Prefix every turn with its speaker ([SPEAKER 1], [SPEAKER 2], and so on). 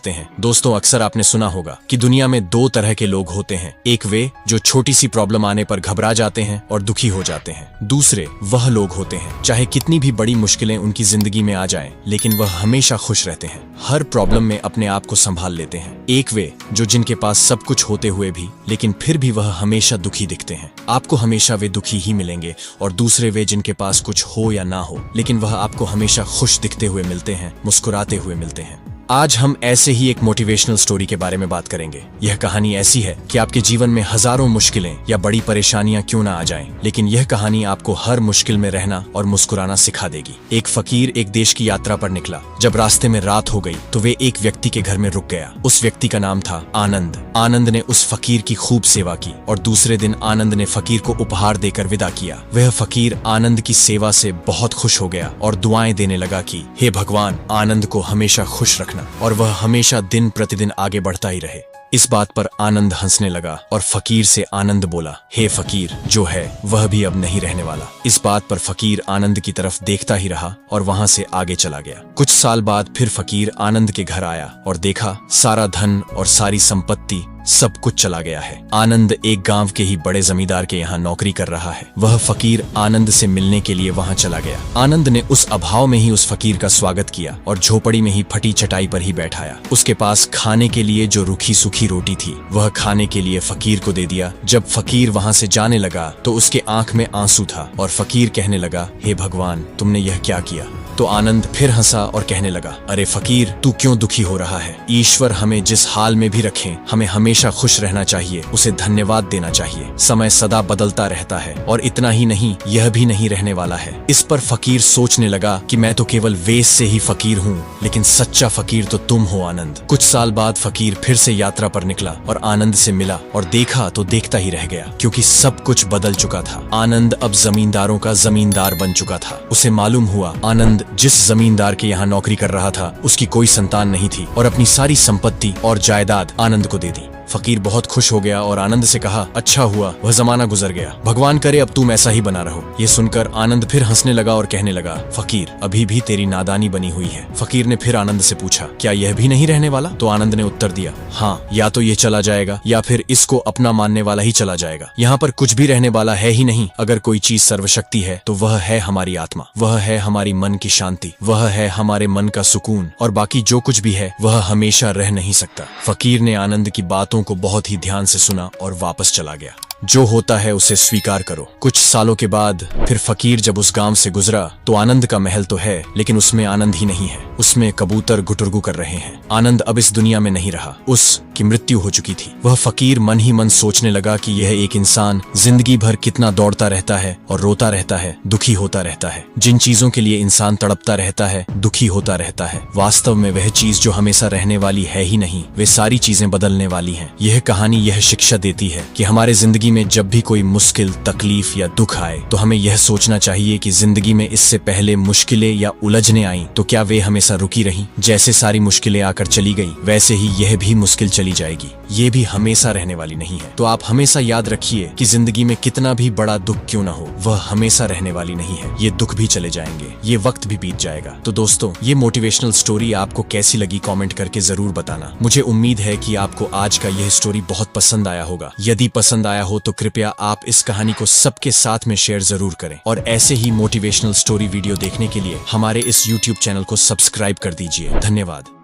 [SPEAKER 1] हैं। दोस्तों, अक्सर आपने सुना होगा कि दुनिया में दो तरह के लोग होते हैं। एक वे जो छोटी सी प्रॉब्लम आने पर घबरा जाते हैं और दुखी हो जाते हैं। दूसरे वह लोग होते हैं चाहे कितनी भी बड़ी मुश्किलें उनकी जिंदगी में आ जाएं, लेकिन वह हमेशा खुश रहते हैं, हर प्रॉब्लम में अपने आप को संभाल लेते हैं। एक वे जो जिनके पास सब कुछ होते हुए भी लेकिन फिर भी वह हमेशा दुखी दिखते हैं। आपको हमेशा वे दुखी ही मिलेंगे। और दूसरे वे जिनके पास कुछ हो या ना हो लेकिन वह आपको हमेशा खुश दिखते हुए मिलते हैं, मुस्कुराते हुए मिलते हैं। आज हम ऐसे ही एक मोटिवेशनल स्टोरी के बारे में बात करेंगे। यह कहानी ऐसी है कि आपके जीवन में हजारों मुश्किलें या बड़ी परेशानियां क्यों ना आ जाएं, लेकिन यह कहानी आपको हर मुश्किल में रहना और मुस्कुराना सिखा देगी। एक फकीर एक देश की यात्रा पर निकला। जब रास्ते में रात हो गई तो वे एक व्यक्ति के घर में रुक गया। उस व्यक्ति का नाम था आनंद। आनंद ने उस फकीर की खूब सेवा की और दूसरे दिन आनंद ने फकीर को उपहार देकर विदा किया। वह फकीर आनंद की सेवा से बहुत खुश हो गया और दुआएं देने लगा कि हे भगवान, आनंद को हमेशा खुश रखना और वह हमेशा दिन प्रतिदिन आगे बढ़ता ही रहे। इस बात पर आनंद हंसने लगा और फकीर से आनंद बोला, हे फकीर, जो है वह भी अब नहीं रहने वाला। इस बात पर फकीर आनंद की तरफ देखता ही रहा और वहां से आगे चला गया। कुछ साल बाद फिर फकीर आनंद के घर आया और देखा सारा धन और सारी संपत्ति सब कुछ चला गया है। आनंद एक गांव के ही बड़े जमींदार के यहाँ नौकरी कर रहा है। वह फकीर आनंद से मिलने के लिए वहां चला गया। आनंद ने उस अभाव में ही उस फकीर का स्वागत किया और झोपड़ी में ही फटी चटाई पर ही बैठाया। उसके पास खाने के लिए जो रूखी सूखी रोटी थी वह खाने के लिए फकीर को दे दिया। जब फकीर वहां से जाने लगा तो उसके आंख में आंसू था और फकीर कहने लगा, हे भगवान, तुमने यह क्या किया? तो आनंद फिर हंसा और कहने लगा, अरे फकीर, तू क्यों दुखी हो रहा है? ईश्वर हमें जिस हाल में भी रखें, हमें हमेशा खुश रहना चाहिए, उसे धन्यवाद देना चाहिए। समय सदा बदलता रहता है और इतना ही नहीं, यह भी नहीं रहने वाला है। इस पर फकीर सोचने लगा कि मैं तो केवल वेश से ही फकीर हूँ, लेकिन सच्चा फकीर तो तुम हो आनंद। कुछ साल बाद फकीर फिर से यात्रा पर निकला और आनंद से मिला और देखा तो देखता ही रह गया, क्योंकि सब कुछ बदल चुका था। आनंद अब जमींदारों का जमींदार बन चुका था। उसे मालूम हुआ आनंद जिस जमींदार के यहाँ नौकरी कर रहा था उसकी कोई संतान नहीं थी और अपनी सारी संपत्ति और जायदाद आनंद को दे दी। फकीर बहुत खुश हो गया और आनंद से कहा, अच्छा हुआ वह जमाना गुजर गया, भगवान करे अब तुम ऐसा ही बना रहो। ये सुनकर आनंद फिर हंसने लगा और कहने लगा, फकीर, अभी भी तेरी नादानी बनी हुई है। फकीर ने फिर आनंद से पूछा, क्या यह भी नहीं रहने वाला? तो आनंद ने उत्तर दिया, हाँ, या तो ये चला जाएगा या फिर इसको अपना मानने वाला ही चला जाएगा। यहाँ पर कुछ भी रहने वाला है ही नहीं। अगर कोई चीज सर्वशक्ति है तो वह है हमारी आत्मा, वह है हमारी मन की शांति, वह है हमारे मन का सुकून, और बाकी जो कुछ भी है वह हमेशा रह नहीं सकता। फकीर ने आनंद की बातों को बहुत ही ध्यान से सुना और वापस चला गया। जो होता है उसे स्वीकार करो। कुछ सालों के बाद फिर फकीर जब उस गांव से गुजरा तो आनंद का महल तो है, लेकिन उसमें आनंद ही नहीं है। उसमें कबूतर गुटुरगु कर रहे हैं। आनंद अब इस दुनिया में नहीं रहा, उसकी मृत्यु हो चुकी थी। वह फकीर मन ही मन सोचने लगा कि यह एक इंसान जिंदगी भर कितना दौड़ता रहता है और रोता रहता है, दुखी होता रहता है। जिन चीजों के लिए इंसान तड़पता रहता है, दुखी होता रहता है, वास्तव में वह चीज जो हमेशा रहने वाली है ही नहीं, वे सारी चीजें बदलने वाली हैं। यह कहानी यह शिक्षा देती है कि हमारे जिंदगी में जब भी कोई मुश्किल, तकलीफ या दुख आए तो हमें यह सोचना चाहिए कि जिंदगी में इससे पहले मुश्किलें या उलझने आई तो क्या वे हमेशा रुकी रहीं? जैसे सारी मुश्किलें आकर चली गई वैसे ही यह भी मुश्किल चली जाएगी। ये भी हमेशा रहने वाली नहीं है। तो आप हमेशा याद रखिए कि जिंदगी में कितना भी बड़ा दुख क्यों ना हो, वह हमेशा रहने वाली नहीं है। ये दुख भी चले जाएंगे, ये वक्त भी बीत जाएगा। तो दोस्तों, ये मोटिवेशनल स्टोरी आपको कैसी लगी कमेंट करके जरूर बताना। मुझे उम्मीद है कि आपको आज का यह स्टोरी बहुत पसंद आया होगा। यदि पसंद आया हो तो कृपया आप इस कहानी को सबके साथ में शेयर जरूर करें और ऐसे ही मोटिवेशनल स्टोरी वीडियो देखने के लिए हमारे इस YouTube चैनल को सब्सक्राइब कर दीजिए। धन्यवाद।